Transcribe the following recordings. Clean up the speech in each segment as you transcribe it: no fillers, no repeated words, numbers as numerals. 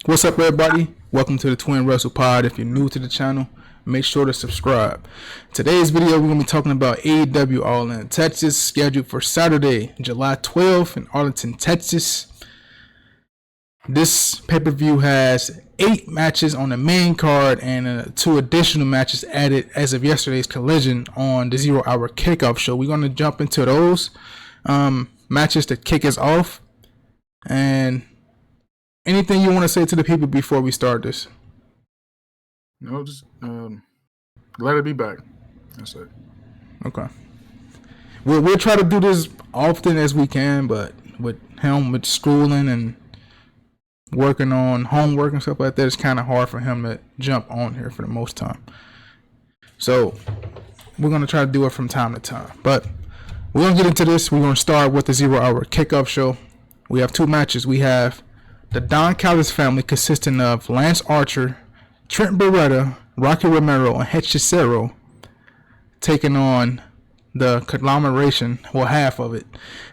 What's up, everybody? Welcome to the Twin Wrestle Pod. If you're new to the channel, make sure to subscribe. Today's video, we're going to be talking about AEW All In Texas, scheduled for Saturday, July 12th in Arlington, Texas. This pay-per-view has 8 matches on the main card and 2 additional matches added as of yesterday's collision on the 0 Hour Kickoff show. We're going to jump into those matches to kick us off. And anything you want to say to the people before we start this? No, just glad to be back. That's it. Okay. We'll try to do this often as we can, but with schooling and working on homework and stuff like that, it's kind of hard for him to jump on here for the most time. So we're going to try to do it from time to time. But we're going to get into this. We're going to start with the 0 Hour Kickoff show. We have 2 matches. We have the Don Callis family, consisting of Lance Archer, Trent Beretta, Rocky Romero, and Hechicero, taking on the conglomeration, well, half of it.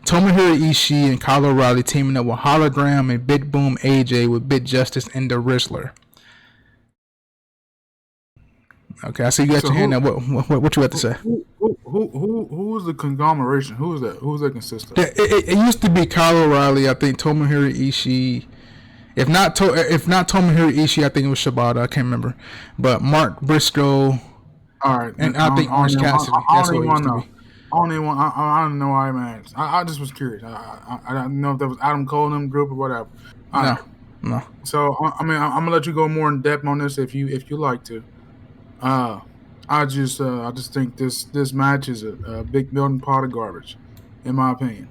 Tomohiro Ishii and Kyle O'Reilly teaming up with Hologram and Big Boom AJ with Big Justice and the Rizzler. Okay, I see you got your hand now. What you got to say? Who is the conglomeration? Who is that? Who is that consist of? It used to be Kyle O'Reilly. I think Tomohiro Ishii. If not Tomohiro Ishii, I think it was Shibata. I can't remember. But Mark Briscoe. All right, and I think Orange Cassidy. That's what it used to be. I don't know why I'm asked. I just was curious. I don't know if that was Adam Cole and them group or whatever. No. So I mean, I'm gonna let you go more in depth on this if you like to. I just think this match is a big melting pot of garbage, in my opinion.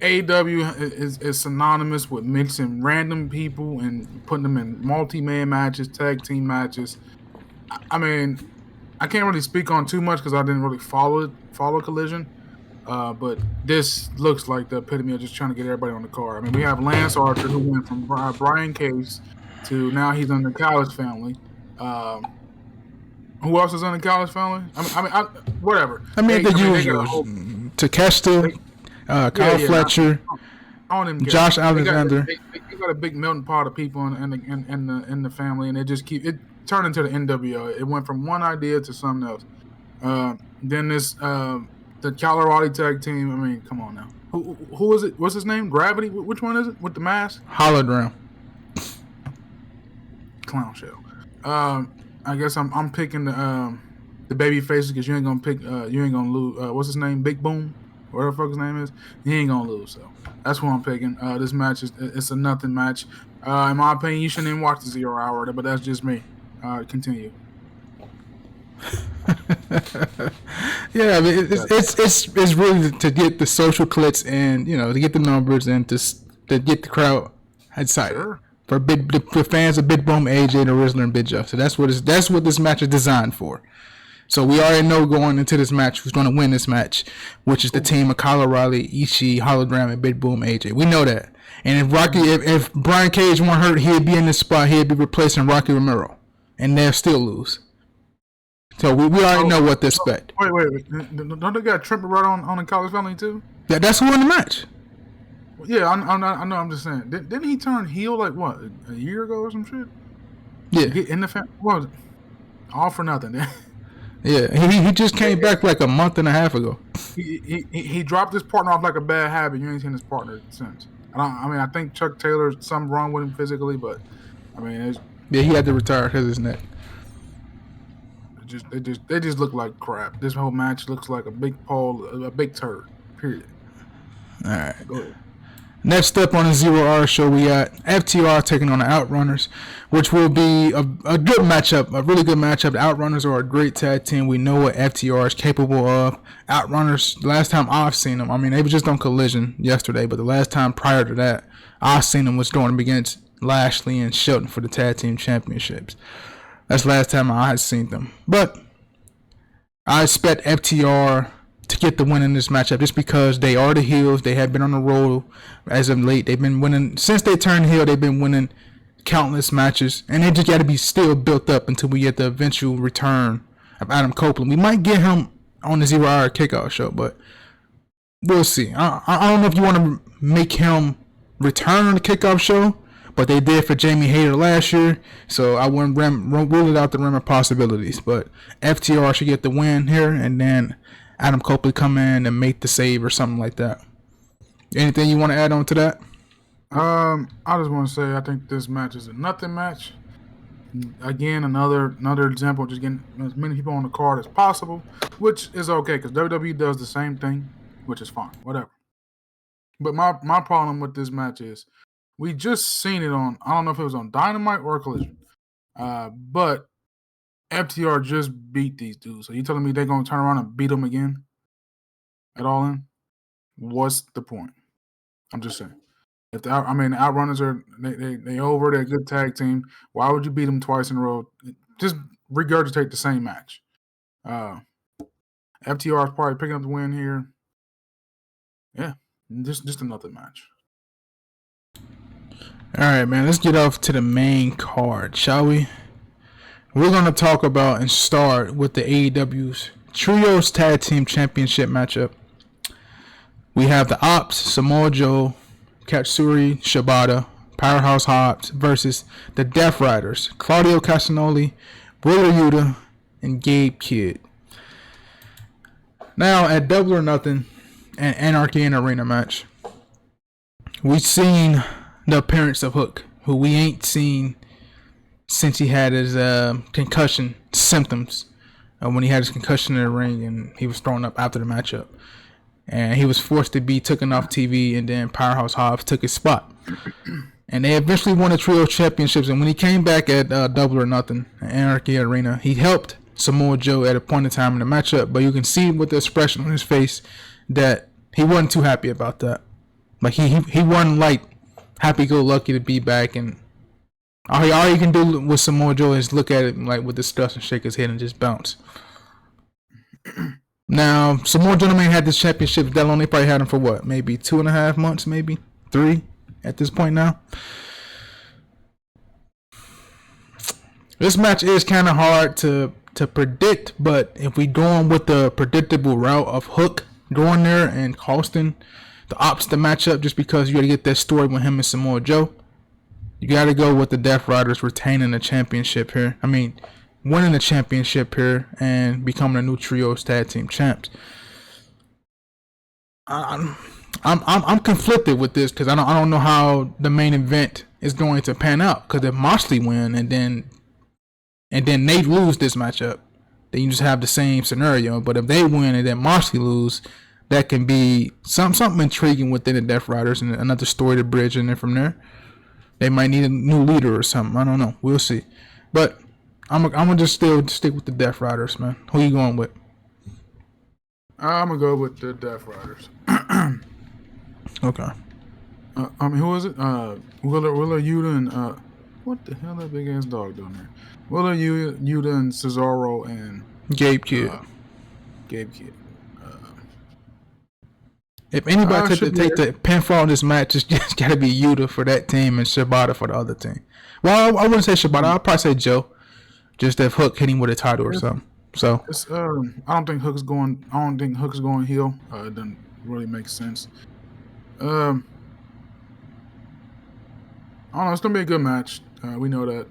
AEW is synonymous with mixing random people and putting them in multi-man matches, tag team matches. I mean, I can't really speak on too much because I didn't really follow Collision. But this looks like the epitome of just trying to get everybody on the card. I mean, we have Lance Archer, who went from Brian Case to now he's on the Callis family. Who else is on the Callis family? Whatever. I mean, the usual. Takeshita, Kyle Fletcher, Josh Alexander. They got a big melting pot of people in the family, and it turned into the NWO. It went from one idea to something else. Then the Colorado tag team. I mean, come on now. Who is it? What's his name? Gravity? Which one is it? With the mask? Hologram. Clown show. I guess I'm picking the baby faces because you ain't gonna lose. What's his name? Big Boom. Whatever the fuck his name is, he ain't gonna lose. So that's who I'm picking. This match it's a nothing match. In my opinion, you shouldn't even watch the 0 Hour, but that's just me. Continue. Yeah, I mean, it's really to get the social clicks and to get the numbers and to get the crowd excited. Sure. For fans of Big Boom, AJ, the Rizzler, and Big Jeff. So that's what this match is designed for. So we already know going into this match who's going to win this match, which is the team of Kyle O'Reilly, Ishii, Hologram, and Big Boom AJ. We know that. And if Brian Cage weren't hurt, he'd be in this spot. He'd be replacing Rocky Romero, and they'll still lose. So we already know what to expect. Wait. Don't they got Trent Beretta on the College family too? That's who won the match. Yeah, I know. I'm just saying. Didn't he turn heel like what, a year ago or some shit? Yeah. In the family, what? All for nothing. Yeah, he just came back like a month and a half ago. He dropped his partner off like a bad habit. You ain't seen his partner since. I think Chuck Taylor's something wrong with him physically, but I mean, he had to retire because of his neck. They just look like crap. This whole match looks like a big turd. Period. All right. Go ahead. Next up on the 0 Hour show, we got FTR taking on the Outrunners, which will be a good matchup, a really good matchup. The Outrunners are a great tag team. We know what FTR is capable of. Outrunners, the last time I've seen them, I mean, they were just on Collision yesterday, but the last time prior to that, I've seen them was going up against Lashley and Shelton for the tag team championships. That's the last time I had seen them. But I expect FTR to get the win in this matchup just because they are the heels. They have been on the roll as of late. They've been winning since they turned heel. They've been winning countless matches, and they just got to be still built up until we get the eventual return of Adam Copeland. We might get him on the 0 Hour Kickoff show, but we'll see. I don't know if you want to make him return on the kickoff show, but they did for Jamie Hayter last year, so I wouldn't rule it out the realm of possibilities. But FTR should get the win here, and then Adam Copley come in and make the save or something like that. Anything you want to add on to that? I just want to say I think this match is a nothing match. Again, another example, just getting as many people on the card as possible, which is okay because WWE does the same thing, which is fine, whatever. But my problem with this match is we just seen it on, I don't know if it was on Dynamite or Collision, but FTR just beat these dudes. So you telling me they're going to turn around and beat them again at All In? What's the point? I'm just saying. If the Outrunners are they over, they're a good tag team. Why would you beat them twice in a row? Just regurgitate the same match. FTR is probably picking up the win here. Yeah, just another match. All right, man. Let's get off to the main card, shall we? We're gonna talk about and start with the AEW's Trios Tag Team Championship matchup. We have the Ops, Samoa Joe, Katsuri Shibata, Powerhouse Hobbs versus the Death Riders, Claudio Castagnoli, Wheeler Yuta, and Gabe Kidd. Now, at Double or Nothing, an Anarchy in Arena match, we've seen the appearance of Hook, who we ain't seen since he had his concussion symptoms, when he had his concussion in the ring and he was thrown up after the matchup. And he was forced to be taken off TV, and then Powerhouse Hobbs took his spot. And they eventually won the Trio Championships. And when he came back at Double or Nothing, Anarchy Arena, he helped Samoa Joe at a point in time in the matchup. But you can see with the expression on his face that he wasn't too happy about that. Like he wasn't like happy-go-lucky to be back. And all he can do with Samoa Joe is look at it like with disgust and shake his head and just bounce. Now, Samoa Joe had this championship that only probably had him for what? Maybe 2.5 months, maybe 3 at this point now. This match is kind of hard to predict, but if we going with the predictable route of Hook going there and costing the Ops the matchup just because you got to get that story with him and Samoa Joe, you got to go with the Death Riders retaining the championship here. I mean, winning the championship here and becoming a new Trios Tag Team champs. I'm conflicted with this because I don't know how the main event is going to pan out. Because if Moxley win and then they lose this matchup, then you just have the same scenario. But if they win and then Moxley lose, that can be something intriguing within the Death Riders and another story to bridge. And then from there, they might need a new leader or something. I don't know. We'll see. But I'm gonna just still stick with the Death Riders, man. Who you going with? I'm gonna go with the Death Riders. Okay. Who is it? Willa Yuta and what the hell that big ass dog doing there? Willa Yuta and Cesaro and Gabe Kidd. Gabe Kidd. If anybody could take the pinfall in this match, it's just gotta be Yuta for that team and Shibata for the other team. Well, I wouldn't say Shibata. I'll probably say Joe. Just if Hook hitting with a title or something. So I don't think Hook's going heel. It doesn't really make sense. I don't know. It's gonna be a good match. We know that.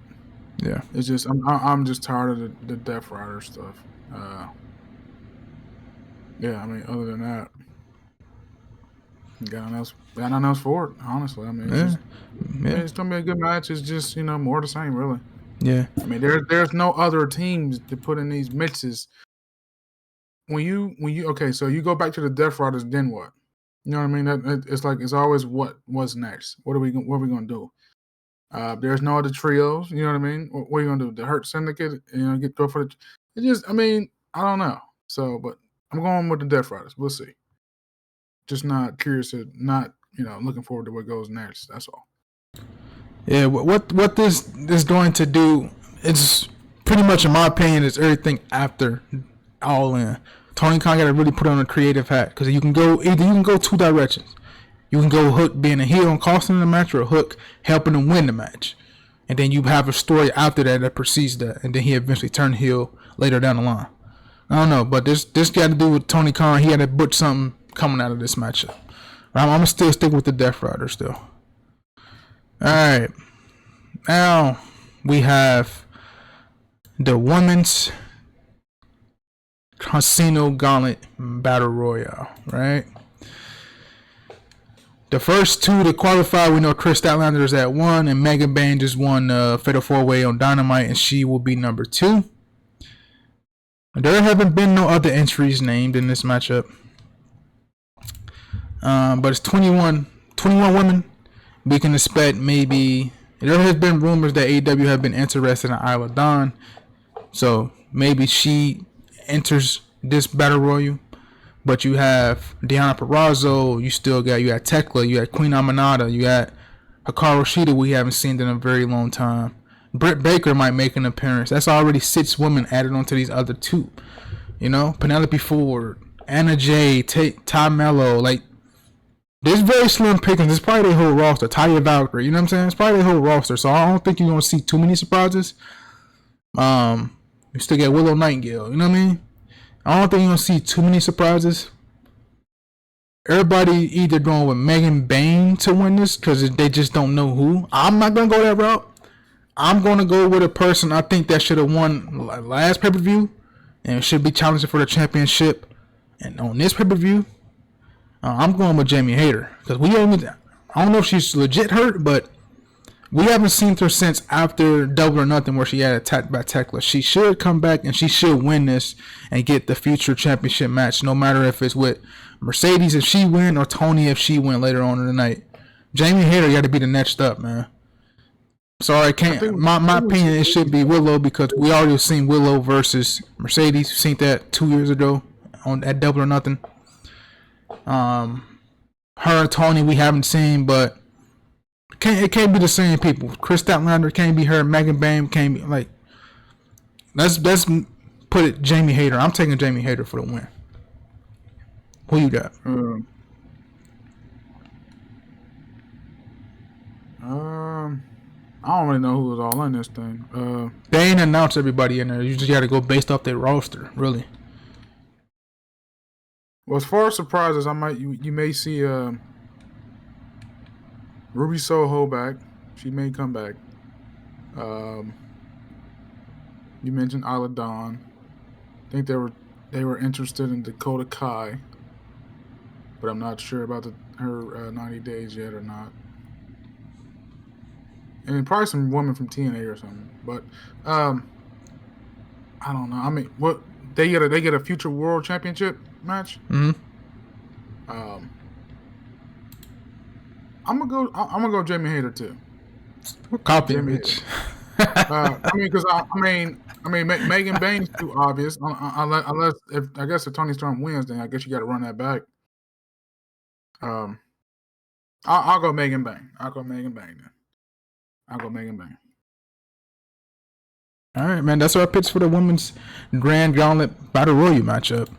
Yeah. It's just I'm just tired of the Death Rider stuff. Yeah. I mean, other than that, got nothing else for it. Honestly, I mean, it's gonna be a good match. It's just more the same, really. Yeah. I mean, there's no other teams to put in these mixes. When you okay, so you go back to the Death Riders, then what? You know what I mean? It's always what's next. What are we gonna do? There's no other trios. You know what I mean? What are you gonna do? The Hurt Syndicate? Go for the. It just, I mean, I don't know. So, but I'm going with the Death Riders. We'll see. Just not curious to looking forward to what goes next. That's all. Yeah, what this is going to do, it's pretty much, in my opinion, is everything after All In. Tony Khan got to really put on a creative hat because you can go 2 directions. You can go Hook being a heel and costing the match, or Hook helping him win the match, and then you have a story after that precedes that, and then he eventually turned heel later down the line. I don't know, but this got to do with Tony Khan. He had to put something coming out of this matchup. I'm gonna still stick with the Death Rider still. All right. Now we have the women's Casino Gauntlet Battle Royale, right? The first two to qualify, we know Chris Statlander is at 1, and Megan Bain just won Fatal 4-Way on Dynamite, and she will be number 2. There haven't been no other entries named in this matchup. But it's 21 women. We can expect maybe... There has been rumors that AEW have been interested in Isla Dawn. So maybe she enters this Battle Royal. But you have Deonna Purrazzo, you got Tekla, you got Queen Aminata, you got Hikaru Shida we haven't seen in a very long time. Britt Baker might make an appearance. That's already 6 women added onto these other 2. You know, Penelope Ford, Anna Jay, Ty Mello, like, there's very slim pickings. It's probably their whole roster. Taya Valkyrie, you know what I'm saying? It's probably their whole roster. So I don't think you're going to see too many surprises. You still get Willow Nightingale, you know what I mean? I don't think you're going to see too many surprises. Everybody either going with Megan Bain to win this because they just don't know who. I'm not going to go that route. I'm going to go with a person I think that should have won last pay-per-view and should be challenging for the championship. And on this pay-per-view, I'm going with Jamie Hayter because I don't know if she's legit hurt, but we haven't seen her since after Double or Nothing where she had attacked by Tekla. She should come back and she should win this and get the future championship match, no matter if it's with Mercedes if she win or Tony if she win later on in the night. Jamie Hayter got to be the next up, man. Sorry, I can't. My opinion, it should be Willow because we already seen Willow versus Mercedes. We've seen that 2 years ago at Double or Nothing. Her and Tony we haven't seen, but it can't be the same people. Chris Statlander can't be her. Megan Bain can't be like. Let's put it Jamie Hayter. I'm taking Jamie Hayter for the win. Who you got? I don't really know who was all in this thing. They ain't announced everybody in there. You just got to go based off their roster, really. Well, as far as surprises, you may see Ruby Soho back. She may come back. You mentioned Isla Dawn. I think they were interested in Dakota Kai, but I'm not sure about her 90 days yet or not. And then probably some woman from TNA or something. But I don't know. I mean, what they get a future world championship match. Mm-hmm. I'm gonna go Jamie Hayter too. Copy bitch. Megan Bain's too obvious. Unless if Tony Storm wins, then I guess you got to run that back. I'll go Megan Bain. I'll go Megan Bain. All right, man. That's our picks for the women's Grand Gauntlet Battle Royal matchup.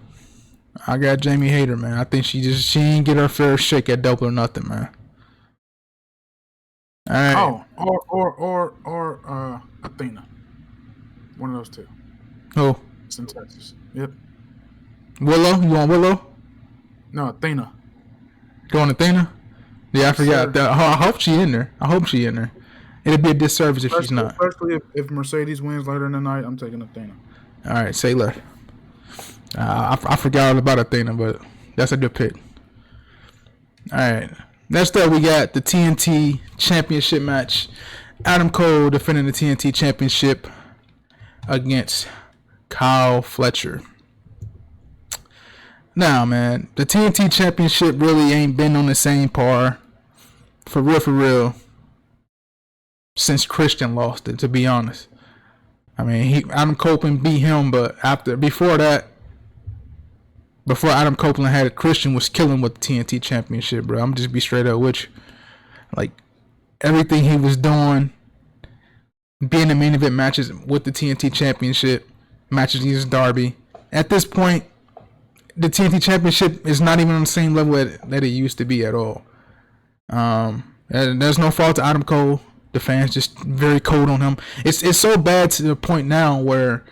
I got Jamie Hayter, man. I think she ain't get her fair shake at Double or Nothing, man. All right. Oh, or Athena. One of those two. Who? It's in Texas. Yep. Willow? You want Willow? No, Athena. Going Athena? Yeah, I forgot. I hope she in there. It'd be a disservice if she's not. Especially if Mercedes wins later in the night, I'm taking Athena. All right, say less. I forgot all about Athena, but that's a good pick. All right. Next up, we got the TNT Championship match. Adam Cole defending the TNT Championship against Kyle Fletcher. Now, man, the TNT Championship really ain't been on the same par, for real, since Christian lost it, to be honest. I mean, Adam Copeland beat him, but before Adam Copeland had it, Christian was killing with the TNT Championship, bro. I'm just be straight up with you. Like, everything he was doing, being in main event matches with the TNT Championship, matches against Darby. At this point, the TNT Championship is not even on the same level that it used to be at all. There's no fault to Adam Cole. The fans just very cold on him. It's so bad to the point now where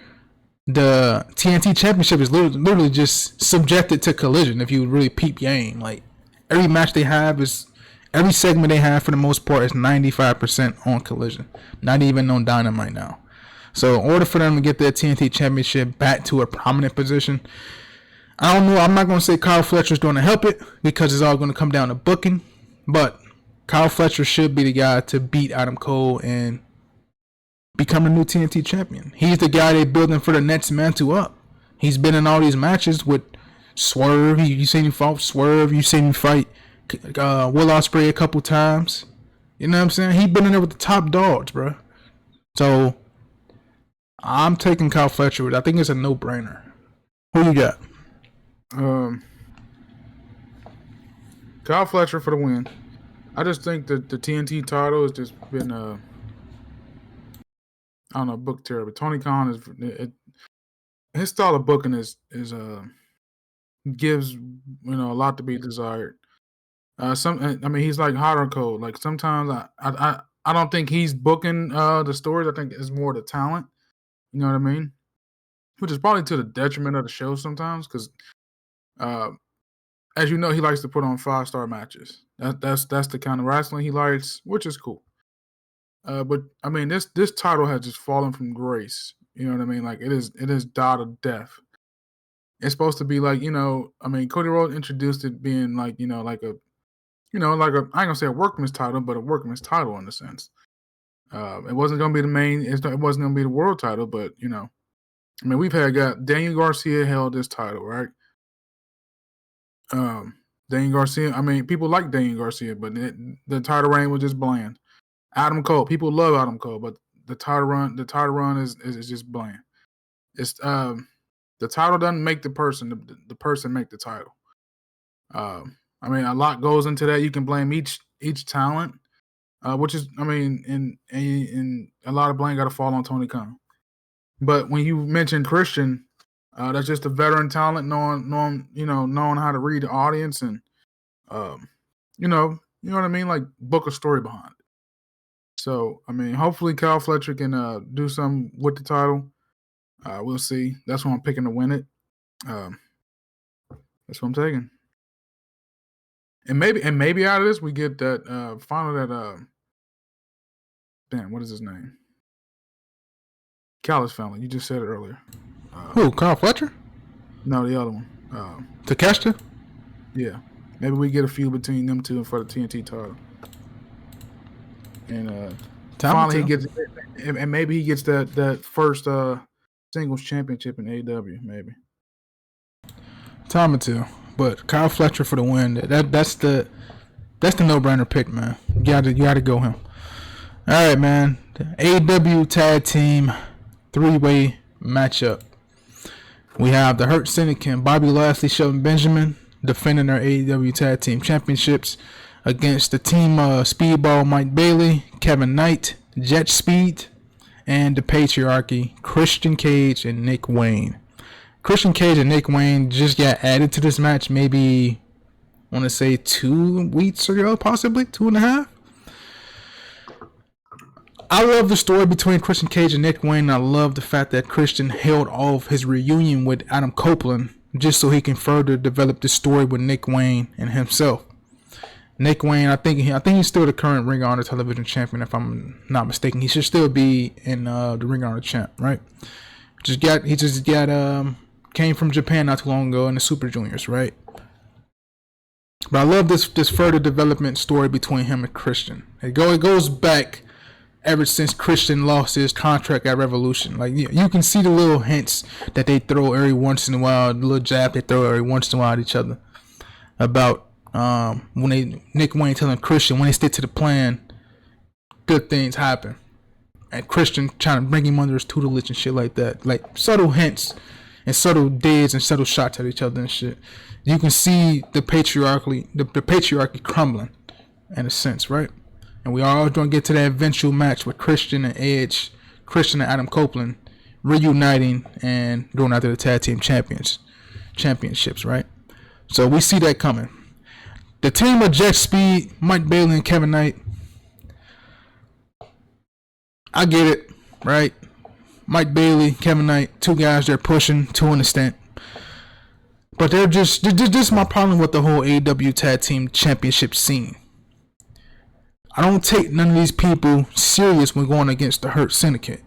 the TNT Championship is literally just subjected to collision if you really peep game. Like, every match they have is Every segment they have for the most part is 95% on Collision, not even on Dynamite now. So in order for them to get their TNT Championship back to a prominent position, I don't know. I'm not going to say Kyle Fletcher's going to help it because it's all going to come down to booking. But Kyle Fletcher should be the guy to beat Adam Cole and become the new TNT champion. He's the guy they're building for the next mantle up. He's been in all these matches with Swerve. You seen him fight Swerve. You seen him fight Will Ospreay a couple times. You know what I'm saying? He's been in there with the top dogs, bro. So I'm taking Kyle Fletcher. I think it's a no-brainer. Who you got? Kyle Fletcher for the win. I just think that the TNT title has just been I don't know, book terrible. Tony Khan his style of booking is gives a lot to be desired. He's like hot or cold. Like sometimes I don't think he's booking the stories. I think it's more the talent. You know what I mean? Which is probably to the detriment of the show sometimes, because as you know, he likes to put on 5-star matches. That's the kind of wrestling he likes, which is cool. But I mean, this title has just fallen from grace. You know what I mean? Like it is died of death. It's supposed to be like, Cody Rhodes introduced it being like, like a I ain't gonna say a workman's title, but a workman's title in a sense. It wasn't gonna be the main. It wasn't gonna be the world title, but we've got Daniel Garcia held this title, right? Daniel Garcia. People like Daniel Garcia, but the title reign was just bland. Adam Cole. People love Adam Cole, but the title run is just bland. It's the title doesn't make the person. The person make the title. A lot goes into that. You can blame each talent, which is, and a lot of blame got to fall on Tony Khan. But when you mention Christian, that's just a veteran talent, knowing how to read the audience and, you know what I mean, like book a story behind it. So hopefully Kyle Fletcher can do something with the title. We'll see. That's what I'm picking to win it. That's what I'm taking. And maybe out of this we get that finally that what is his name? Callis family. You just said it earlier. Who? Kyle Fletcher? No, the other one. Takeshita? Yeah. Maybe we get a feud between them two for the TNT title. And finally he gets, and maybe he gets that first singles championship in AEW. Maybe. Time or two. But Kyle Fletcher for the win. That's the no-brainer pick, man. You gotta go him. All right, man. The AEW Tag Team 3-way matchup. We have the Hurt Syndicate and Bobby Lashley, Shelton Benjamin defending their AEW Tag Team Championships against the team Speedball Mike Bailey, Kevin Knight, Jet Speed, and the Patriarchy, Christian Cage and Nick Wayne. Christian Cage and Nick Wayne just got added to this match maybe, I want to say 2 weeks ago, possibly 2.5. I love the story between Christian Cage and Nick Wayne. I love the fact that Christian held off his reunion with Adam Copeland just so he can further develop the story with Nick Wayne and himself. Nick Wayne, I think he's still the current Ring of Honor television champion, if I'm not mistaken. He should still be in the Ring of Honor champ, right? He just got came from Japan not too long ago in the Super Juniors, right? But I love this further development story between him and Christian. It goes back ever since Christian lost his contract at Revolution. Like you can see the little hints that they throw every once in a while, the little jab they throw every once in a while at each other about when Nick Wayne telling Christian when they stick to the plan, good things happen, and Christian trying to bring him under his tutelage and shit like that. Like subtle hints and subtle digs and subtle shots at each other and shit. You can see the patriarchy crumbling in a sense, right? And we are all going to get to that eventual match with Christian and Edge, Christian and Adam Copeland reuniting and going after the tag team championships, right? So we see that coming. The team of Jet Speed, Mike Bailey, and Kevin Knight. I get it, right? Mike Bailey, Kevin Knight, 2 guys they're pushing to an extent. But they're just this is my problem with the whole AEW Tag Team Championship scene. I don't take none of these people serious when going against the Hurt Syndicate.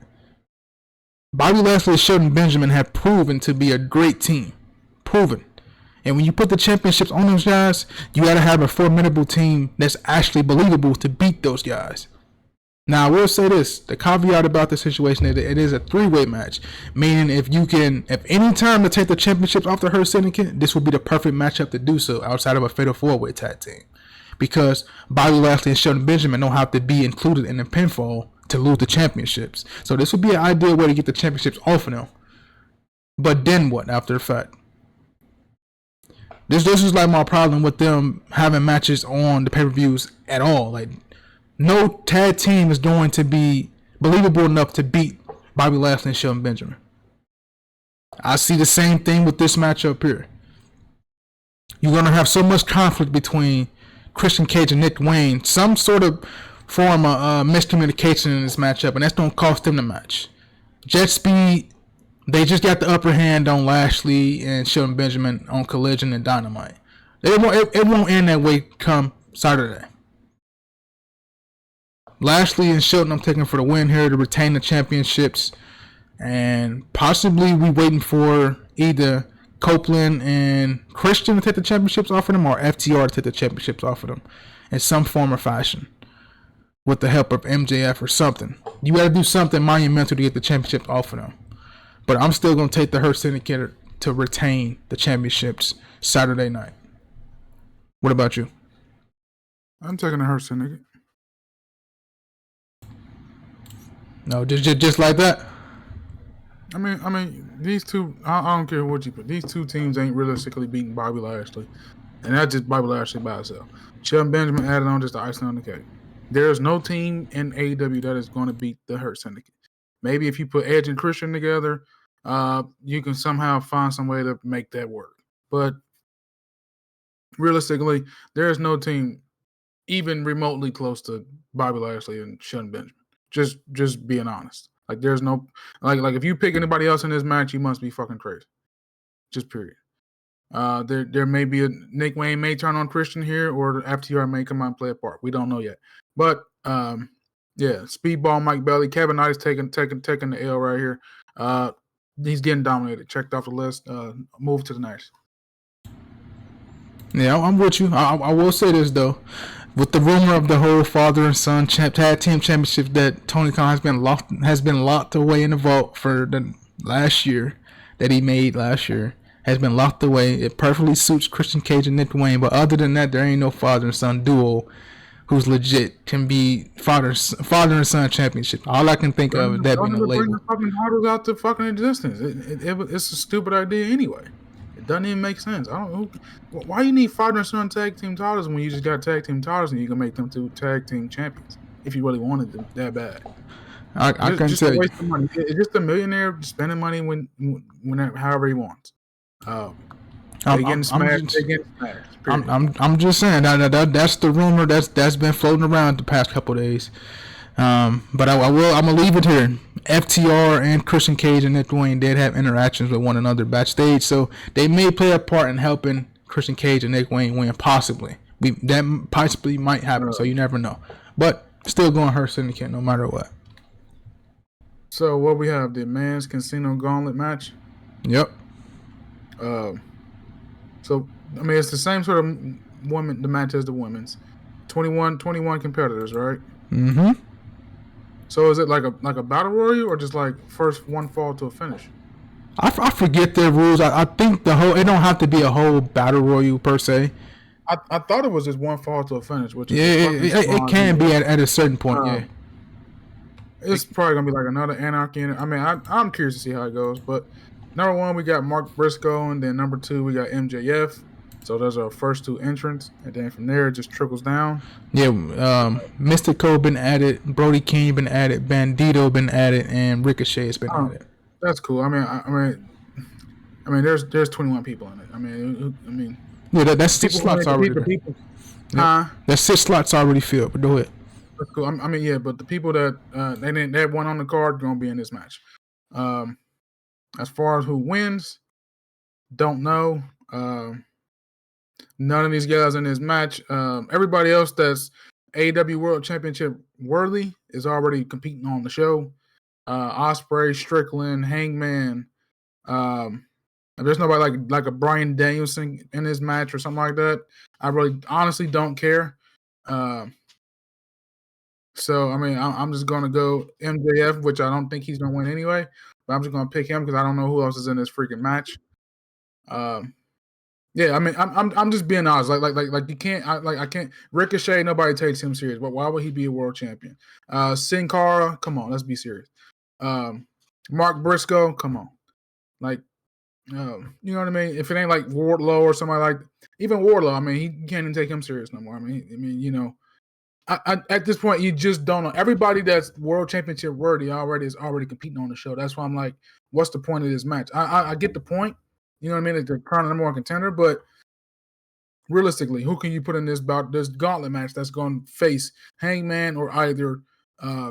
Bobby Lashley and Shelton Benjamin have proven to be a great team. Proven. And when you put the championships on those guys, you got to have a formidable team that's actually believable to beat those guys. Now, I will say this. The caveat about the situation is it is a three-way match. Meaning if any time to take the championships off the Hurt Syndicate, this would be the perfect matchup to do so outside of a fatal four-way tag team. Because Bobby Lashley and Shelton Benjamin don't have to be included in the pinfall to lose the championships. So this would be an ideal way to get the championships off of them. But then what after the fact? This is like my problem with them having matches on the pay-per-views at all. Like, no tag team is going to be believable enough to beat Bobby Lashley and Shelton Benjamin. I see the same thing with this matchup here. You're going to have so much conflict between Christian Cage and Nick Wayne, some sort of form of miscommunication in this matchup, and that's going to cost them the match. Jet Speed, they just got the upper hand on Lashley and Shelton Benjamin on Collision and Dynamite. It won't end that way come Saturday. Lashley and Shelton, I'm taking for the win here to retain the championships, and possibly we waiting for either Copeland and Christian to take the championships off of them, or FTR to take the championships off of them in some form or fashion with the help of MJF or something. You got to do something monumental to get the championships off of them. But I'm still going to take the Hurt Syndicate to retain the championships Saturday night. What about you? I'm taking the Hurt Syndicate. No, just like that. I mean, these two. I don't care what you put. These two teams ain't realistically beating Bobby Lashley, and that's just Bobby Lashley by itself. Shelton Benjamin added on just the icing on the cake. There's no team in AEW that is going to beat the Hurt Syndicate. Maybe if you put Edge and Christian together, you can somehow find some way to make that work. But realistically, there is no team even remotely close to Bobby Lashley and Shelton Benjamin. Just being honest. Like there's no like if you pick anybody else in this match, you must be fucking crazy. Just period. There may be a Nick Wayne may turn on Christian here, or the FTR may come out and play a part. We don't know yet. But yeah, Speedball Mike Bailey, Kevin Knight's taking the L right here. He's getting dominated. Checked off the list. Move to the next. Yeah, I'm with you. I will say this though. With the rumor of the whole father and son tag team championship that Tony Khan has been locked away in the vault for the last year, that he made last year, has been locked away. It perfectly suits Christian Cage and Nick Wayne, but other than that, there ain't no father and son duo who's legit can be father and son championship. All I can think of is that being a label. Bring the fucking titles out to fucking existence. It's a stupid idea anyway. It doesn't even make sense. I don't know why you need father and son tag team titles when you just got tag team titles and you can make them two tag team champions if you really wanted them that bad. I can tell you. Waste of money. It's just a millionaire spending money whenever however he wants. They getting smashed. I'm just saying that's the rumor that's been floating around the past couple of days. But I'm gonna leave it here. FTR and Christian Cage and Nick Wayne did have interactions with one another backstage, so they may play a part in helping Christian Cage and Nick Wayne win. Possibly, that possibly might happen. So you never know. But still going Hurt Syndicate no matter what. So what we have, the men's Casino Gauntlet match. Yep. So I mean it's the same sort of the match as the women's. 21 competitors, right? Mm-hmm. So is it like a battle royal or just like first one fall to a finish? I forget their rules. I think it don't have to be a whole battle royal per se. I thought it was just one fall to a finish, which it can be at a certain point. Yeah, it's probably gonna be like another anarchy. I mean, I'm curious to see how it goes. But number one, we got Mark Briscoe, and then number two, we got MJF. So those are our first two entrants, and then from there it just trickles down. Yeah, Mystico been added, Brody King been added, Bandito been added, and Ricochet has been added. That's cool. I mean, there's 21 people in it. I mean, yeah, that's 6 slots already. That's 6 slots already filled. But go ahead. That's cool. I mean, yeah, but the people that they won on the card gonna be in this match. As far as who wins, don't know. None of these guys in this match. Everybody else that's AEW World Championship worthy is already competing on the show. Ospreay, Strickland, Hangman. If there's nobody like a Bryan Danielson in his match or something like that, I really honestly don't care. So I mean, I'm just gonna go MJF, which I don't think he's gonna win anyway. But I'm just gonna pick him because I don't know who else is in this freaking match. Yeah, I mean, I'm just being honest. Like you can't, I can't. Ricochet, nobody takes him serious. But why would he be a world champion? Sin Cara, come on, let's be serious. Mark Briscoe, come on, like, you know what I mean? If it ain't like Wardlow or somebody like, even Wardlow, I mean, he can't even take him serious no more. I mean, you know, I at this point, you just don't know. Everybody that's world championship worthy is already competing on the show. That's why I'm like, what's the point of this match? I get the point. You know what I mean? Like they're crowned number one contender, but realistically, who can you put in this gauntlet match that's going to face Hangman or either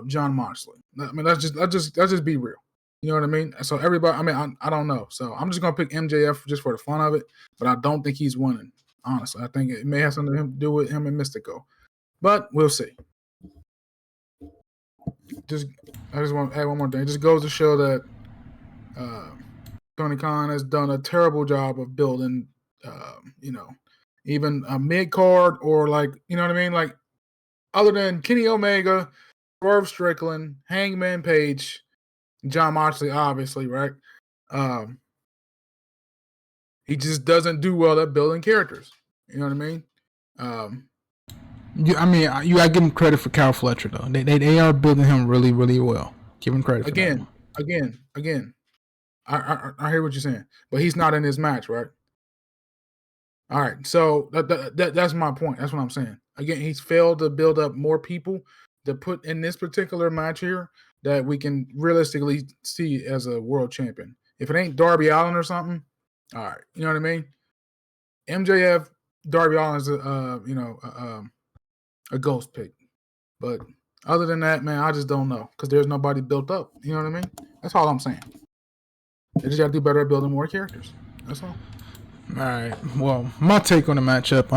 John Moxley? I mean, let's just be real. You know what I mean? So everybody, I mean, I don't know. So I'm just going to pick MJF just for the fun of it, but I don't think he's winning. Honestly, I think it may have something to do with him and Mystico, but we'll see. I just want to add one more thing. It just goes to show that Tony Khan has done a terrible job of building, you know, even a mid card or like, you know what I mean? Like, other than Kenny Omega, Swerve Strickland, Hangman Page, John Moxley, obviously, right? He just doesn't do well at building characters. You know what I mean? I mean, you gotta give him credit for Kyle Fletcher though. They are building him really, really well. Give him credit. Again. I hear what you're saying, but he's not in this match, right? All right, so that's my point. That's what I'm saying. Again, he's failed to build up more people to put in this particular match here that we can realistically see as a world champion. If it ain't Darby Allin or something, all right, you know what I mean? MJF, Darby Allin is a ghost pick, but other than that, man, I just don't know because there's nobody built up. You know what I mean? That's all I'm saying. They just got to do better at building more characters. That's all. All right. Well, my take on the matchup.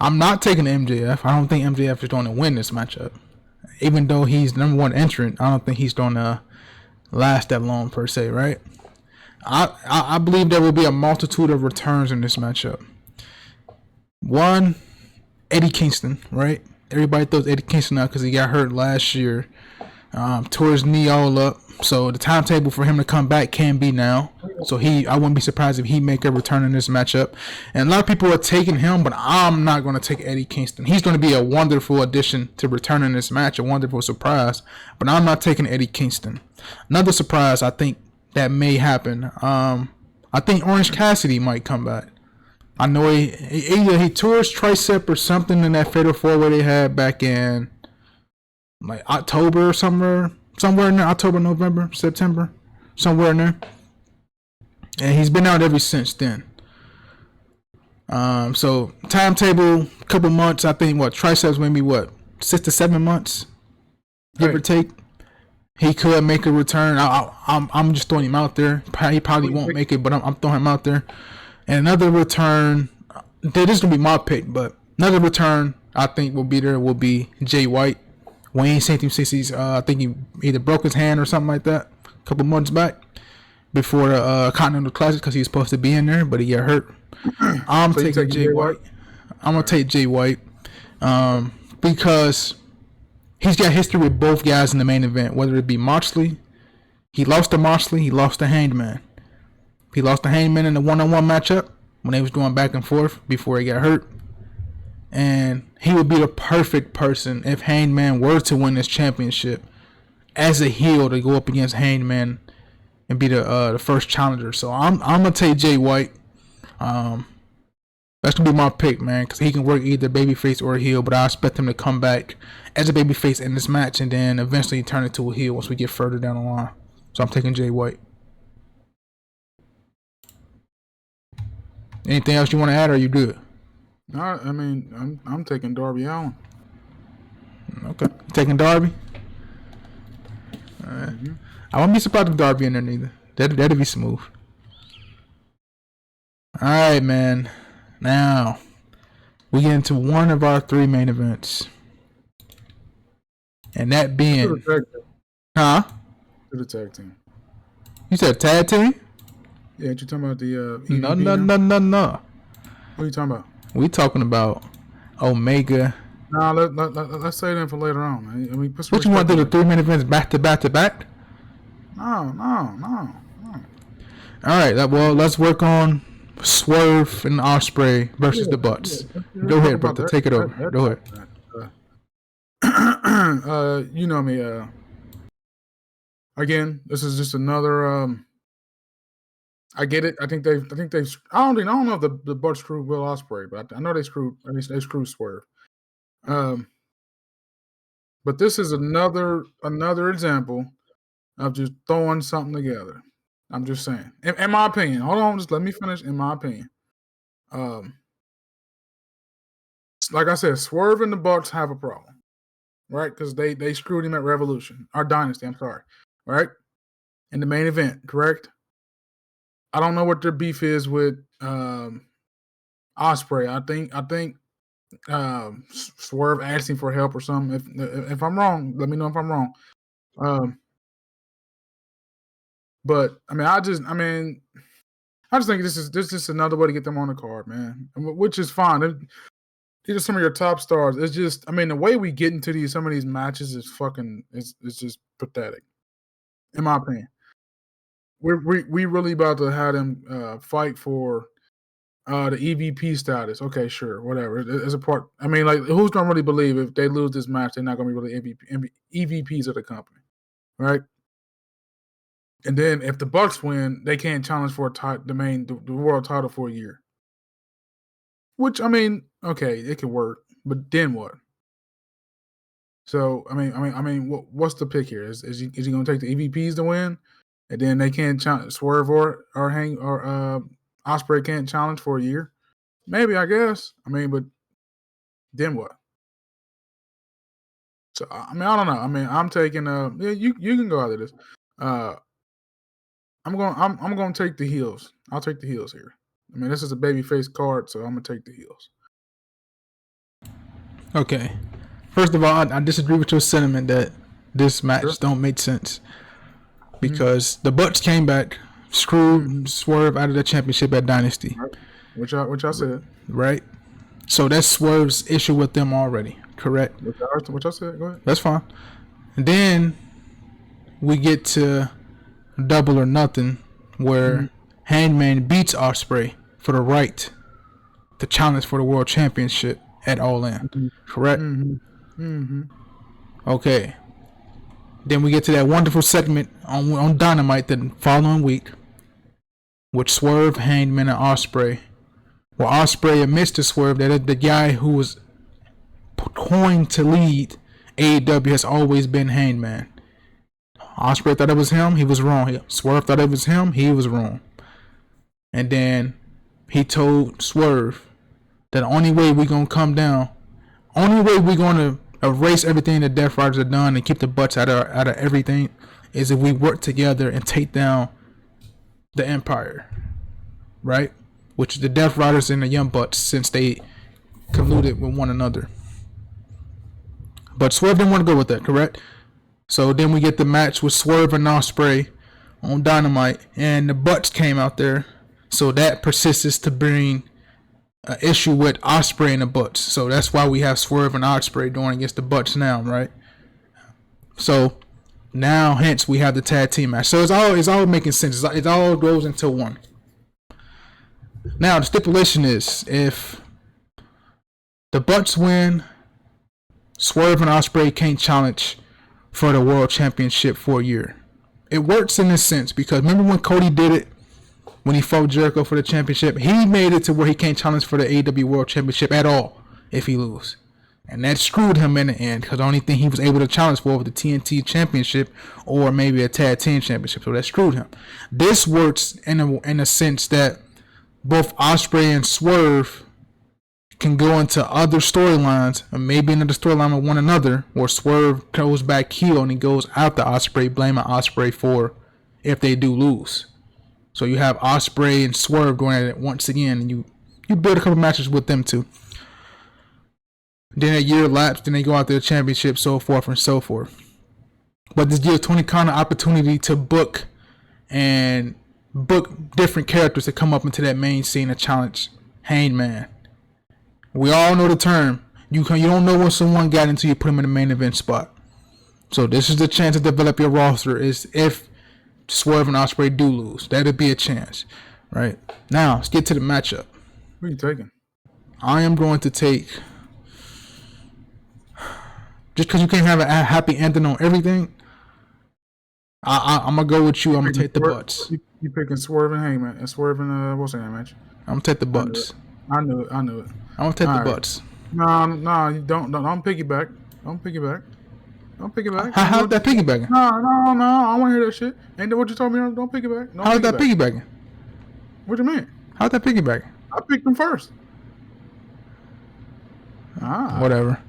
I'm not taking MJF. I don't think MJF is going to win this matchup. Even though he's the number one entrant, I don't think he's going to last that long per se, right? I believe there will be a multitude of returns in this matchup. One, Eddie Kingston, right? Everybody throws Eddie Kingston out because he got hurt last year. Tore his knee all up. So the timetable for him to come back can be now. So I wouldn't be surprised if he make a return in this matchup. And a lot of people are taking him, but I'm not going to take Eddie Kingston. He's going to be a wonderful addition to return in this match, a wonderful surprise. But I'm not taking Eddie Kingston. Another surprise I think that may happen. I think Orange Cassidy might come back. I know either he tore his tricep or something in that Fatal 4-Way they had back in like October or somewhere in there, October, November, September, somewhere in there. And he's been out ever since then. So timetable, couple months, I think triceps maybe 6 to 7 months, give or take. He could make a return. I'm just throwing him out there. He probably won't make it, but I'm throwing him out there. And another return, this is gonna be my pick, but another return I think will be Jay White. Wayne St. 60s, I think he either broke his hand or something like that a couple months back before the Continental Classic because he was supposed to be in there, but he got hurt. I'm taking Jay White. I'm going to take Jay White because he's got history with both guys in the main event, whether it be Moxley. He lost to Moxley. He lost to Hangman. He lost to Hangman in the one-on-one matchup when they was going back and forth before he got hurt. And he would be the perfect person if Hangman were to win this championship as a heel to go up against Hangman and be the first challenger. So I'm gonna take Jay White. That's gonna be my pick, man, because he can work either babyface or a heel. But I expect him to come back as a babyface in this match and then eventually turn it to a heel once we get further down the line. So I'm taking Jay White. Anything else you want to add, or are you good? No, I mean, I'm taking Darby Allin. Okay. Taking Darby? All right. Mm-hmm. I won't be surprised if Darby in there neither. That'd be smooth. All right, man. Now, we get into one of our 3 main events. And that being... Huh? To the tag team. You said tag team? Yeah, you talking about the No. What are you talking about? We talking about Omega. Nah, let's say that for later on, man. I mean, What you want to do, the 3 main events back to back to back? No. All right, well, let's work on Swerve and Ospreay versus the Butts. Go ahead, brother. Take it over. Go ahead. You know me. Again, this is just another. I get it. I think they've. I don't know if the Butts screwed Will Ospreay, but I know they screwed. At least they screwed Swerve. But this is another example of just throwing something together. I'm just saying. In my opinion, hold on, just let me finish. In my opinion, like I said, Swerve and the Bucks have a problem, right? Because they screwed him at Revolution, our Dynasty. I'm sorry, right? In the main event, correct? I don't know what their beef is with Ospreay. I think Swerve asking for help or something. If I'm wrong, let me know if I'm wrong. But I just think this is just another way to get them on the card, man. Which is fine. These are some of your top stars. It's just, the way we get into some of these matches is it's just pathetic, in my opinion. We really about to have them fight for the EVP status. Okay, sure, whatever. It's a part. Who's gonna really believe if they lose this match, they're not gonna be really EVPs of the company, right? And then if the Bucks win, they can't challenge for the world title for a year. Which okay, it could work, but then what? So what's the pick here? Is he going to take the EVPs to win, and then they can't Swerve or Ospreay can't challenge for a year? Maybe, I guess. But then what? So I don't know. I'm taking you can go out of this. I'm going to take the heels. I'll take the heels here. This is a babyface card, so I'm going to take the heels. Okay. First of all, I disagree with your sentiment that this match don't make sense. Because the Butts came back, screwed Swerve out of the championship at Dynasty. Which I said. Right? So that's Swerve's issue with them already, correct? Which I said, go ahead. That's fine. And then we get to Double or Nothing, where Hangman beats Ospreay for the right to challenge for the world championship at All In, correct? Okay. Then we get to that wonderful segment on Dynamite the following week with Swerve, Hangman, and Ospreay. Well, Ospreay admits to Swerve that the guy who was coined to lead AEW has always been Hangman. Ospreay thought it was him, he was wrong. Swerve thought it was him, he was wrong. And then he told Swerve that the only way we're going to come down, only way we're going to erase everything the Death Riders have done and keep the Butts out of everything is if we work together and take down the Empire. Right? Which is the Death Riders and the Young Bucks, since they colluded with one another. But Swerve didn't want to go with that, correct? So then we get the match with Swerve and Ospreay on Dynamite, and the Butts came out there. So that persists to bring an issue with Ospreay and the Butts. So that's why we have Swerve and Ospreay going against the Butts now, right? So now, hence, we have the tag team match. So it's all making sense. It all goes into one. Now the stipulation is if the Butts win, Swerve and Ospreay can't challenge for the world championship for a year. It works in this sense because remember when Cody did it when he fought Jericho for the championship? He made it to where he can't challenge for the AEW World Championship at all if he loses. And that screwed him in the end because the only thing he was able to challenge for was the TNT Championship or maybe a Tag Team Championship. So that screwed him. This works in a sense that both Ospreay and Swerve can go into other storylines, or maybe another storyline with one another, where Swerve goes back heel and he goes after Ospreay, blaming Ospreay for if they do lose. So you have Ospreay and Swerve going at it once again, and you build a couple matches with them too. Then a year lapsed, then they go out to the championship, so forth and so forth. But this gives Tony Khan an opportunity to book different characters to come up into that main scene and challenge Hangman. We all know the term. You don't know when someone got until you put them in the main event spot. So this is the chance to develop your roster. Is if Swerve and Ospreay do lose, that'd be a chance, right? Now let's get to the matchup. Who are you taking? I am going to take. Just because you can't have a happy ending on everything, I'm gonna go with you. I'm gonna take the Bucks. You picking Swerve and Hangman and Swerve and what's that match? I'm gonna take the Bucks. I knew it. I'm gonna take the Bucks. No, you don't piggyback. Don't piggyback. How's that piggybacking? No, I don't want to hear that shit. Ain't that what you told me? Don't piggyback. How's that piggybacking? What do you mean? How's that piggybacking? I picked them first. Whatever.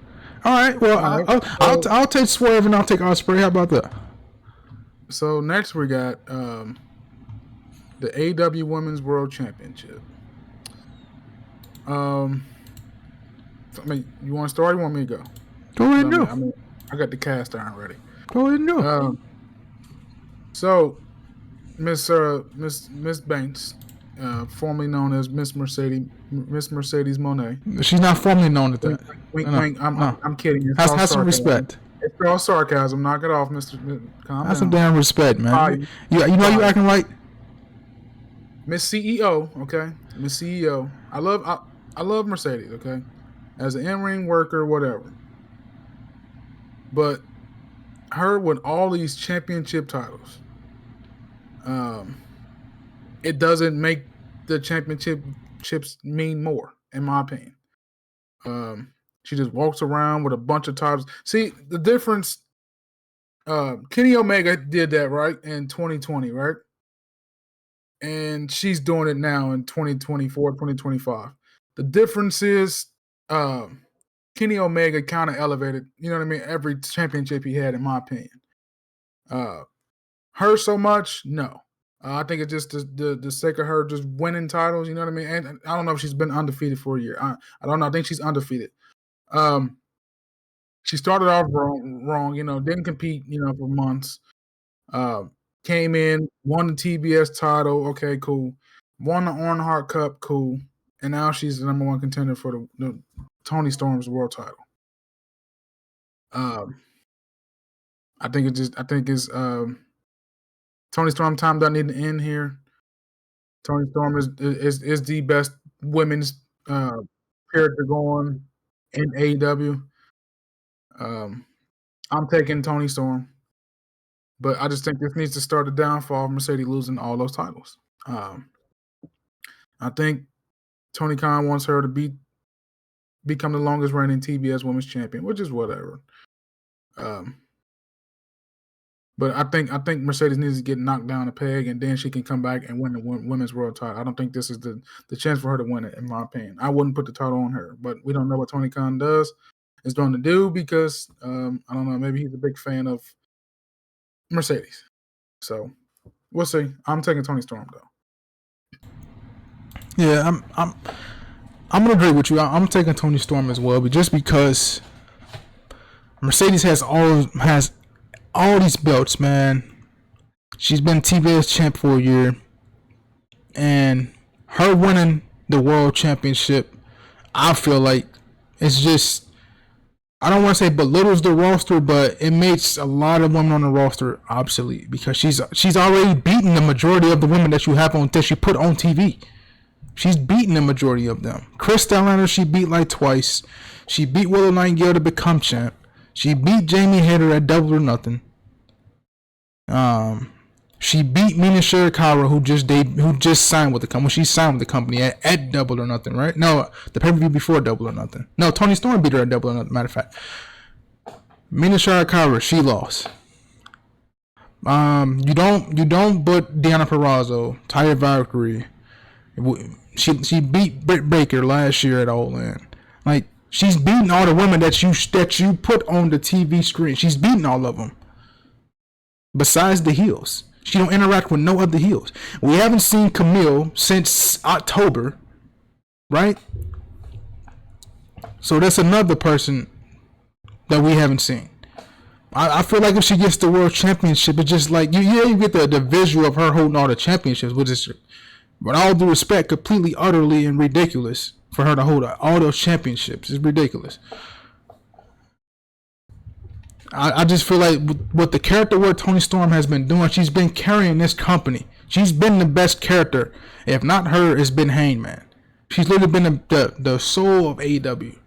All right. Well, I'll take Swerve and I'll take Ospreay. How about that? So next we got the AEW Women's World Championship. I mean, you want to start? Or you want me to go? Go ahead and go. I got the cast iron ready. Go ahead and go. So Miss Banks, formerly known as Miss Mercedes Monet. She's not formally known as that. Wink, wink. I'm kidding. Have some respect. It's all sarcasm. Knock it off, Mr. Calm Have down. some damn respect, man. You know you acting like Miss CEO. Okay, Miss CEO. I love Mercedes. Okay, as an in-ring worker, whatever. But her with all these championship titles, it doesn't make the championships mean more, in my opinion. She just walks around with a bunch of titles. See, the difference, Kenny Omega did that, right, in 2020, right? And she's doing it now in 2024, 2025. The difference is Kenny Omega kind of elevated, you know what I mean, every championship he had, in my opinion. Her so much, no. I think it's just the sake of her just winning titles, you know what I mean? And I don't know if she's been undefeated for a year. I don't know. I think she's undefeated. She started off wrong, you know, didn't compete, you know, for months. Came in, won the TBS title, okay, cool. Won the Earnhardt Cup, cool. And now she's the number one contender for the Tony Storm's world title. I think it's Tony Storm time doesn't need to end here. Tony Storm is the best women's character going in AEW. I'm taking Tony Storm, but I just think this needs to start a downfall of Mercedes losing all those titles. I think Tony Khan wants her to become the longest reigning TBS Women's Champion, which is whatever. But I think Mercedes needs to get knocked down a peg, and then she can come back and win the women's world title. I don't think this is the chance for her to win it, in my opinion. I wouldn't put the title on her, but we don't know what Tony Khan is going to do because I don't know. Maybe he's a big fan of Mercedes, so we'll see. I'm taking Tony Storm though. Yeah, I'm gonna agree with you. I'm taking Tony Storm as well, but just because Mercedes has all these belts, man. She's been TBS champ for a year, and her winning the world championship, I feel like it's just, I don't want to say belittles the roster, but it makes a lot of women on the roster obsolete because she's already beaten the majority of the women that you have on that she put on TV. She's beaten the majority of them. Chris Statlander, she beat like twice. She beat Willow Nightingale to become champ. She beat Jamie Hayter at Double or Nothing. She beat Mina Shirakawa, who just signed with the company. She signed with the company at Double or Nothing, right? No, the pay-per-view before Double or Nothing. No, Tony Storm beat her at Double or Nothing. Matter of fact, Mina Shirakawa, she lost. You don't put Deonna Purrazzo, Taya Valkyrie. She beat Britt Baker last year at All In. Like, she's beating all the women that you put on the TV screen. She's beating all of them. Besides the heels. She don't interact with no other heels. We haven't seen Camille since October. Right? So that's another person that we haven't seen. I feel like if she gets the world championship, it's just like you get the visual of her holding all the championships, which is, with all due respect, completely, utterly, and ridiculous for her to hold all those championships. It's ridiculous. I just feel like with the character work Toni Storm has been doing, she's been carrying this company. She's been the best character. If not her, it's been Hangman. She's literally been the soul of AEW.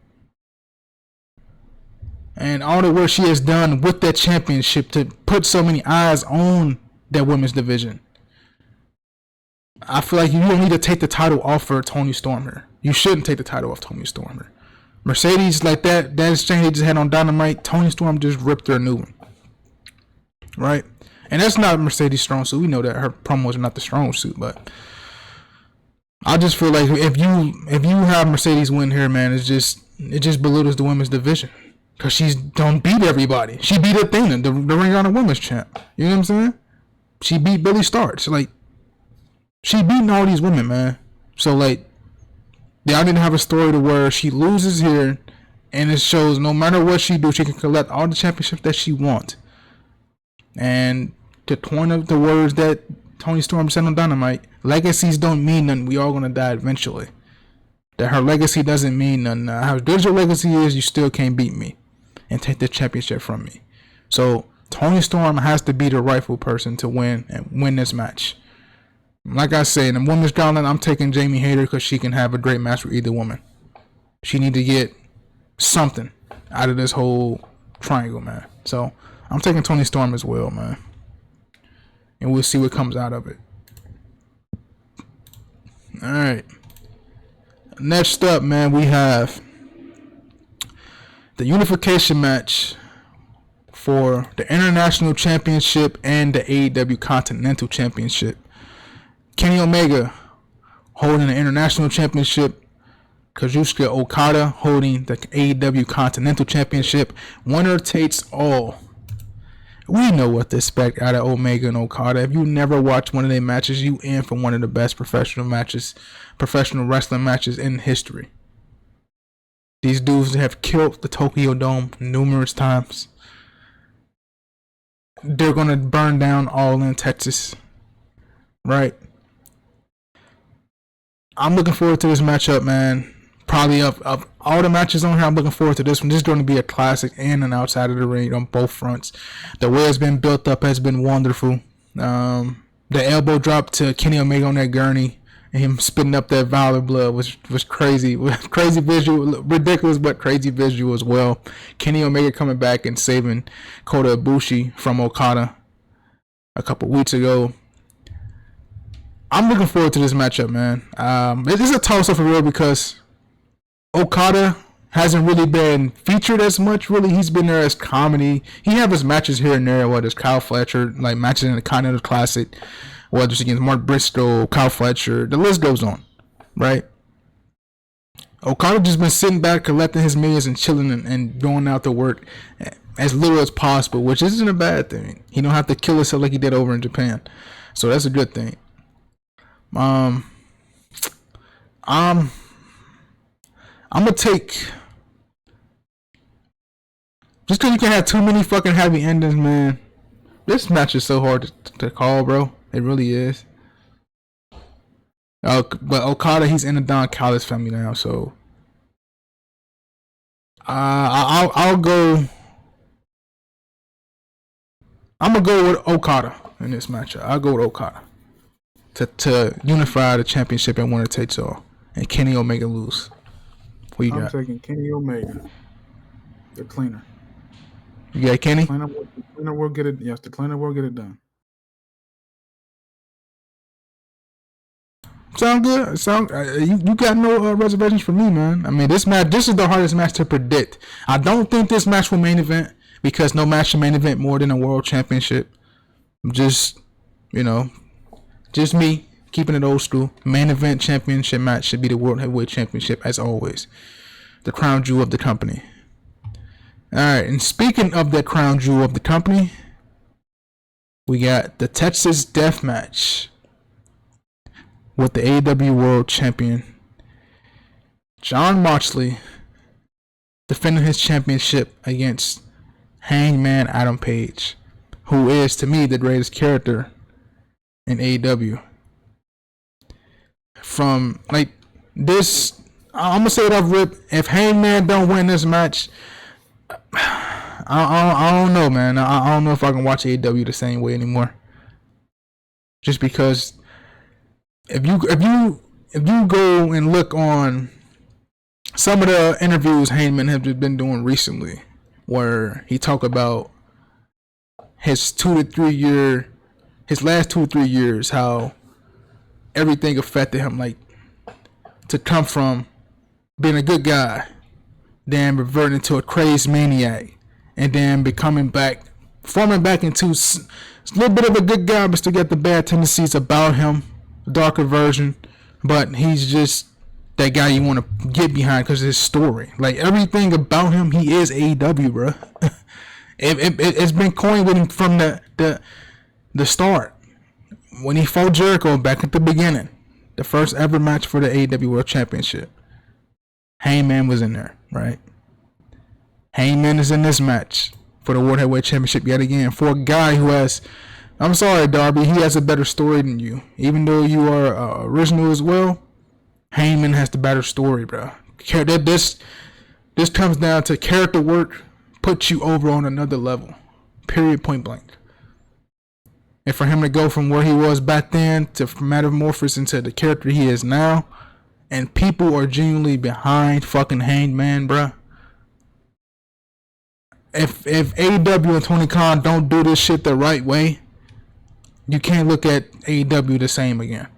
And all the work she has done with that championship to put so many eyes on that women's division. I feel like you don't need to take the title off for Toni Storm here. You shouldn't take the title off Toni Storm here. Mercedes, like that exchange they just had on Dynamite, Toni Storm just ripped her a new one. Right? And that's not Mercedes' strong suit. We know that her promos are not the strong suit, but I just feel like if you have Mercedes win here, man, it just belittles the women's division. Because she don't beat everybody. She beat Athena, the Ring of Honor Women's Champ. You know what I'm saying? She beat Billy Starks. Like, she beating all these women, man. So, like, y'all need to have a story to where she loses here, and it shows no matter what she do, she can collect all the championships that she wants. And to point of the words that Toni Storm said on Dynamite, legacies don't mean nothing. We all gonna die eventually. That her legacy doesn't mean nothing. How good your legacy is, you still can't beat me and take the championship from me. So Toni Storm has to be the rightful person to win this match. Like I said, in the women's gauntlet, I'm taking Jamie Hayter because she can have a great match with either woman. She need to get something out of this whole triangle, man. So I'm taking Toni Storm as well, man. And we'll see what comes out of it. All right. Next up, man, we have the unification match for the International Championship and the AEW Continental Championship. Kenny Omega holding the International Championship. Kazuchika Okada holding the AEW Continental Championship. Winner takes all. We know what to expect out of Omega and Okada. If you never watched one of their matches, you in for one of the best professional wrestling matches in history. These dudes have killed the Tokyo Dome numerous times. They're going to burn down All In Texas. Right? I'm looking forward to this matchup, man. Probably of all the matches on here, I'm looking forward to this one. This is going to be a classic in and outside of the ring on both fronts. The way it's been built up has been wonderful. The elbow drop to Kenny Omega on that gurney and him spitting up that vial of blood was crazy. Crazy visual, ridiculous but crazy visual as well. Kenny Omega coming back and saving Kota Ibushi from Okada a couple weeks ago. I'm looking forward to this matchup, man. It is a toss-up for real because Okada hasn't really been featured as much, really. He's been there as comedy. He have his matches here and there, whether it's Kyle Fletcher, like matches in the Continental Classic, whether it's against Mark Briscoe, Kyle Fletcher, the list goes on, right? Okada just been sitting back, collecting his millions and chilling and going out to work as little as possible, which isn't a bad thing. He don't have to kill himself like he did over in Japan. So that's a good thing. I'm gonna take, just because you can have too many fucking happy endings, man. This match is so hard to call, bro. It really is. But Okada, he's in the Don Callis family now, so I'll go. I'm gonna go with Okada in this matchup. I'll go with Okada to unify the championship and winner takes all, and Kenny Omega lose. Who you got? I'm taking Kenny Omega, the cleaner. You got Kenny? The cleaner will get it. Yes, the cleaner will get it done. Sound good? You got no reservations for me, man. I mean, this is the hardest match to predict. I don't think this match will main event because no match should main event more than a world championship. Just me keeping it old school. Main event championship match should be the World Heavyweight Championship as always. The crown jewel of the company. Alright, and speaking of the crown jewel of the company, we got the Texas Death Match with the AEW World Champion Jon Moxley defending his championship against Hangman Adam Page, who is, to me, the greatest character in AEW. From, like, this, I'm going to say it off rip. If Hangman don't win this match, I don't know, man. I don't know if I can watch AEW the same way anymore. Just because if you go and look on some of the interviews Heyman has been doing recently, where he talked about his last 2 to 3 years, how everything affected him, like to come from being a good guy, then reverting to a crazed maniac, and then forming back into a little bit of a good guy, but still got the bad tendencies about him, darker version. But he's just that guy you want to get behind because of his story. Like, everything about him, he is AEW, bro. It's been coined with him from the start. When he fought Jericho back at the beginning, the first ever match for the AEW World Championship, Hangman was in there, right? Hangman is in this match for the World Heavyweight Championship yet again, for a guy who has, I'm sorry, Darby, he has a better story than you. Even though you are original as well, Heyman has the better story, bro. This comes down to character work, puts you over on another level. Period, point blank. And for him to go from where he was back then to metamorphosis into the character he is now, and people are genuinely behind fucking Hangman, bro. If AEW and Tony Khan don't do this shit the right way, you can't look at AEW the same again.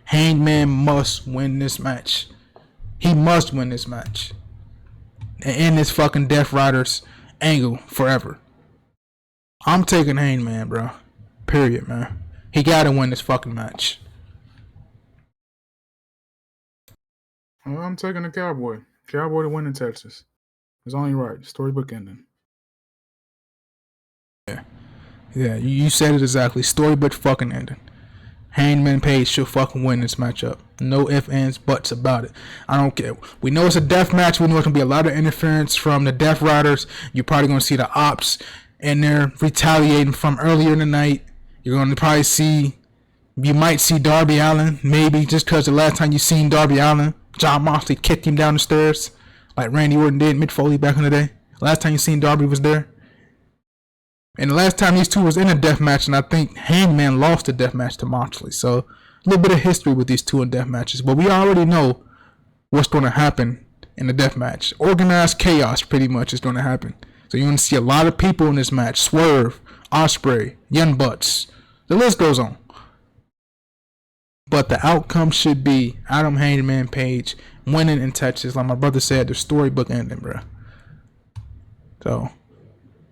Hangman must win this match. He must win this match. And end this fucking Death Riders angle forever. I'm taking Hangman, bro. Period, man. He gotta win this fucking match. Well, I'm taking the Cowboy. Cowboy to win in Texas. It's only right. Storybook ending. Yeah, you said it exactly. Storybook fucking ending. Hangman Page should fucking win this matchup. No ifs, ands, buts about it. I don't care. We know it's a death match. We know it's going to be a lot of interference from the Death Riders. You're probably going to see the Ops in there retaliating from earlier in the night. You're going to probably see, you might see Darby Allin, maybe, just because the last time you seen Darby Allin, John Moxley kicked him down the stairs like Randy Orton did, Mick Foley back in the day. Last time you seen Darby was there. And the last time these two was in a death match, and I think Hangman lost the death match to Moxley. So a little bit of history with these two in death matches. But we already know what's going to happen in the death match. Organized chaos pretty much is going to happen. So you're going to see a lot of people in this match. Swerve, Ospreay, Young Bucks. The list goes on. But the outcome should be Adam Hangman Page winning in Texas. Like my brother said, the storybook ending, bro. So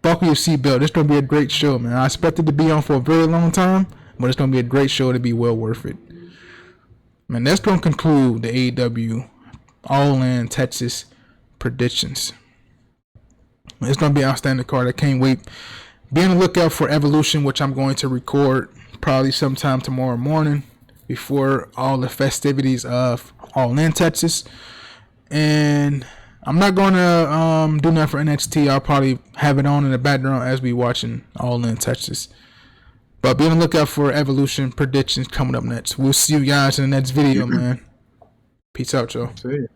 buckle your seatbelt. It's going to be a great show, man. I expect it to be on for a very long time, but it's going to be a great show to be well worth it. Man, that's going to conclude the AEW All In Texas predictions. It's going to be an outstanding card. I can't wait. Be on the lookout for Evolution, which I'm going to record probably sometime tomorrow morning before all the festivities of All In Texas. And I'm not going to do nothing for NXT. I'll probably have it on in the background as we watching All In Texas. But be on the lookout for Evolution predictions coming up next. We'll see you guys in the next video, man. Peace out, y'all. See ya.